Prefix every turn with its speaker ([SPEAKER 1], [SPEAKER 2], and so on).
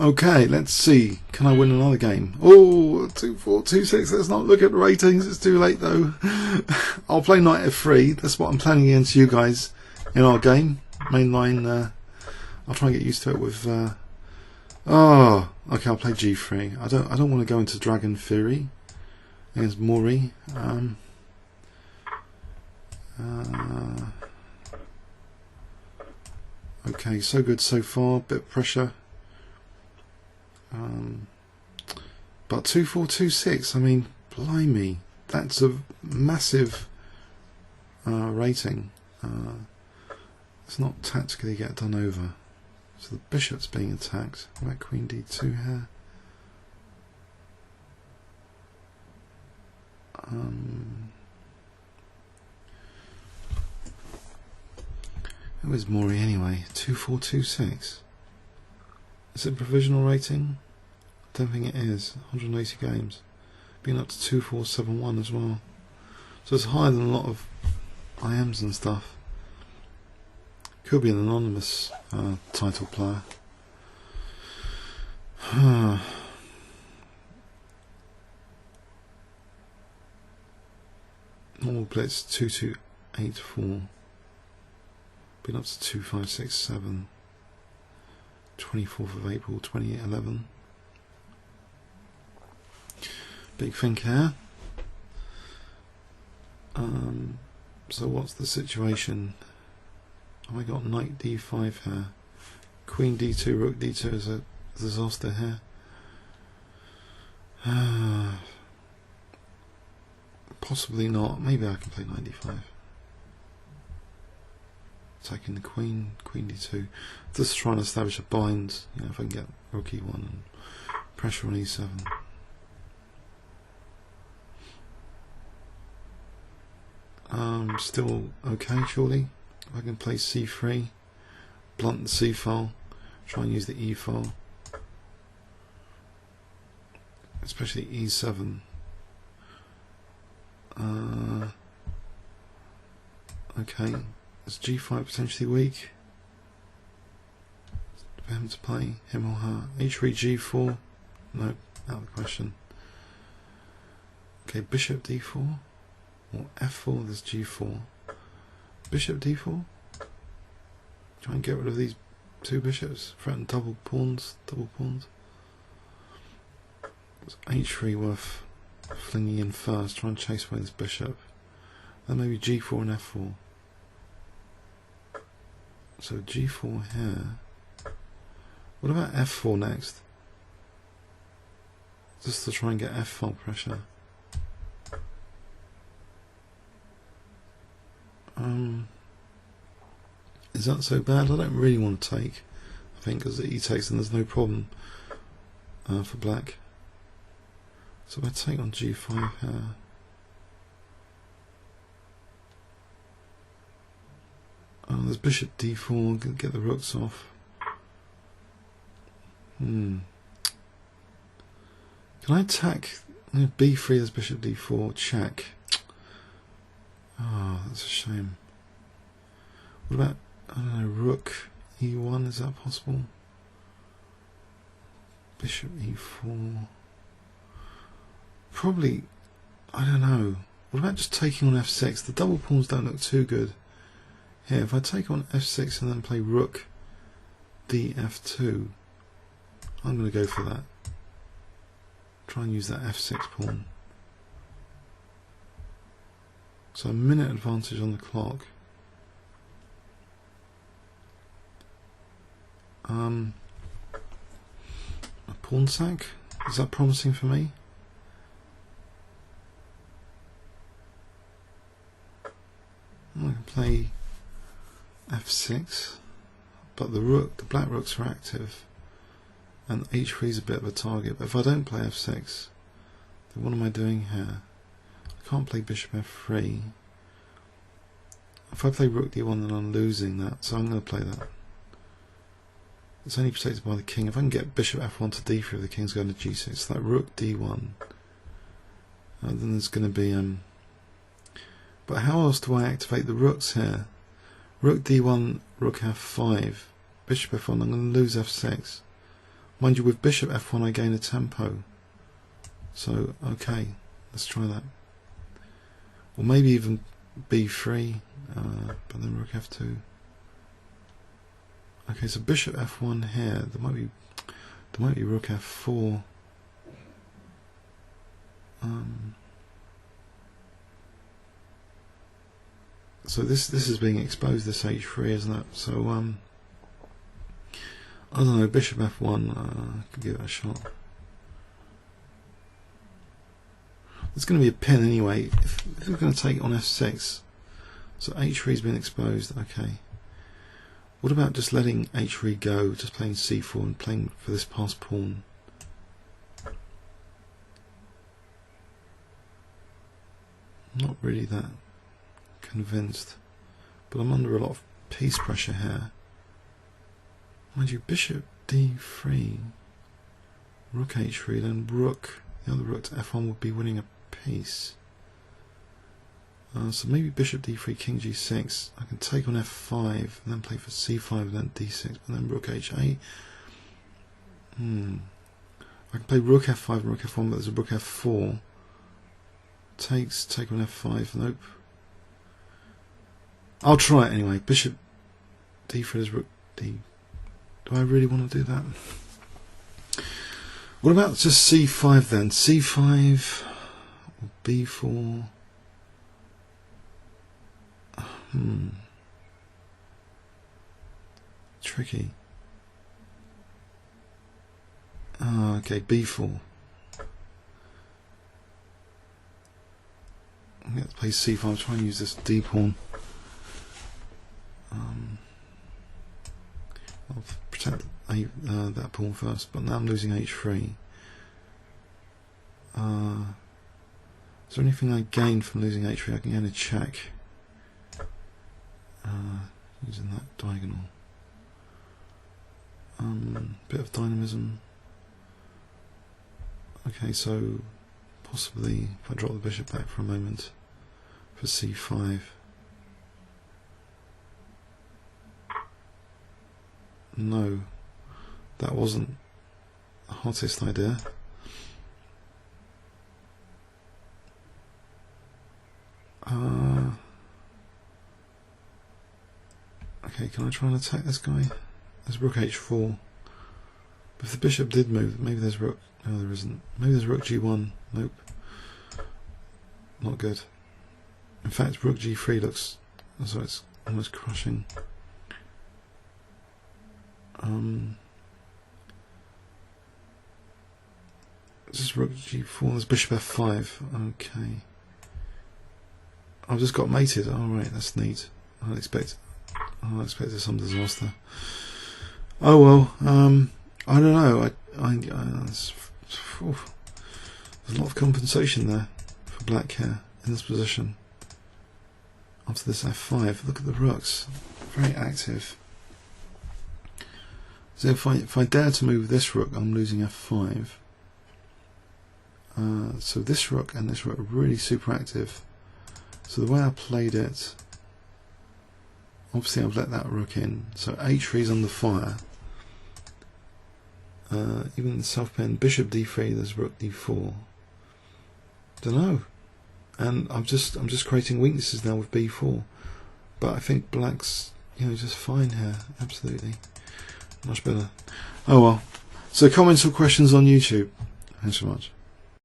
[SPEAKER 1] Okay, let's see. Can I win another game? Oh, 2-4, 2-6. Let's not look at the ratings. It's too late though. I'll play knight f3. That's what I'm planning against you guys in our game. Mainline. I'll try and get used to it with. Oh, okay. I'll play g3. I don't want to go into Dragon Fury against Maury. Okay, so good so far. Bit of pressure. But 2-4, 2-6, I mean, blimey, that's a massive rating. It's not tactically get done over. So the bishop's being attacked. What about Queen D2 here? Who is Maury anyway? 2-4, 2-6. Is it provisional rating? I don't think it is. 180 games. Been up to 2471 as well. So it's higher than a lot of IMs and stuff. Could be an anonymous title player. Normal Blitz 2284. Been up to 2567. 24th of April 2011. Big think here. So what's the situation? Have I got knight d5 here? Queen d2, rook d2 is a disaster here. Possibly not. Maybe I can play knight d5. Attacking the queen, queen d2. Just trying to establish a bind, you know, if I can get rook e1 and pressure on e7. Still okay, surely. If I can play c3, blunt the c file, try and use the e file, especially e7. Okay. Is g5 potentially weak for him to play, him or her? h3 g4, no, out of the question. Okay, bishop d4 or f4. There's g4, bishop d4. Try and get rid of these two bishops, threaten double pawns. It's h3 worth flinging in first, try and chase away this bishop. Then maybe g4 and f4. So g4 here. What about f4 next? Just to try and get f-file pressure. Is that so bad? I don't really want to take. I think because e takes and there's no problem for black. So if I take on g5 here. There's bishop d4, get the rooks off. Can I attack b3? There's bishop d4, check. Oh, that's a shame. What about, I don't know, rook e1, is that possible? Bishop e4. Probably, I don't know. What about just taking on f6? The double pawns don't look too good. Here, if I take on f6 and then play rook df2, I'm going to go for that. Try and use that f6 pawn. So a minute advantage on the clock. A pawn sack? Is that promising for me? I can play f6, but the black rooks are active, and h3 is a bit of a target. But if I don't play f6, then what am I doing here? I can't play bishop f3. If I play rook d1, then I'm losing that, so I'm going to play that. It's only protected by the king. If I can get bishop f1 to d3, the king's going to g6. So like rook d1. Then there's going to be but how else do I activate the rooks here? Rook d1, rook f5, bishop f1. I'm going to lose f6. Mind you, with bishop f1 I gain a tempo. So, okay, let's try that. Or maybe even b3, but then rook f2. Okay, so bishop f1 here. There might be rook f4. So this is being exposed, this h3, isn't it? So I don't know, bishop f1, could give it a shot. It's going to be a pin anyway. If we're going to take on f6, so h3's been exposed. Okay. What about just letting h3 go, just playing c4 and playing for this passed pawn? I'm not really that convinced, but I'm under a lot of piece pressure here. Mind you, bishop d3, rook h3, then rook, the other rook to f1 would be winning a piece. So maybe bishop d3, king g6. I can take on f5 and then play for c5 and then d6, and then rook h8. I can play rook f5 and rook f1, but there's a rook f4. Take on f5. Nope. I'll try it anyway. Bishop d3 is rook d. Do I really want to do that? What about just c5 then? c5 or b4. Tricky. Okay, b4. I'm going to play c5. I'll try and use this d pawn. I'll protect that pawn first, but now I'm losing h3. Is there anything I gain from losing h3? I can gain a check using that diagonal. Bit of dynamism. Okay, so possibly if I drop the bishop back for a moment for c5. No, that wasn't the hottest idea. Okay, can I try and attack this guy? There's rook h4. But if the bishop did move, maybe there's rook. No, there isn't. Maybe there's rook g1. Nope. Not good. In fact, rook g3 looks as though it's almost crushing. Just rook g4. There's bishop f5. Okay. I've just got mated. Alright, that's neat. I expected some disaster. Oh well, I don't know. There's a lot of compensation there for black here in this position. After this f5, look at the rooks, very active. So if I dare to move this rook, I'm losing f5. So this rook and this rook are really super active. So the way I played it, obviously I've let that rook in, so h3 is under fire. Even in self pen, bishop d3, there's rook d4. Don't know, and I'm just creating weaknesses now with b4. But I think black's just fine here, absolutely, much better. Oh well. So comments or questions on YouTube. Thanks so much.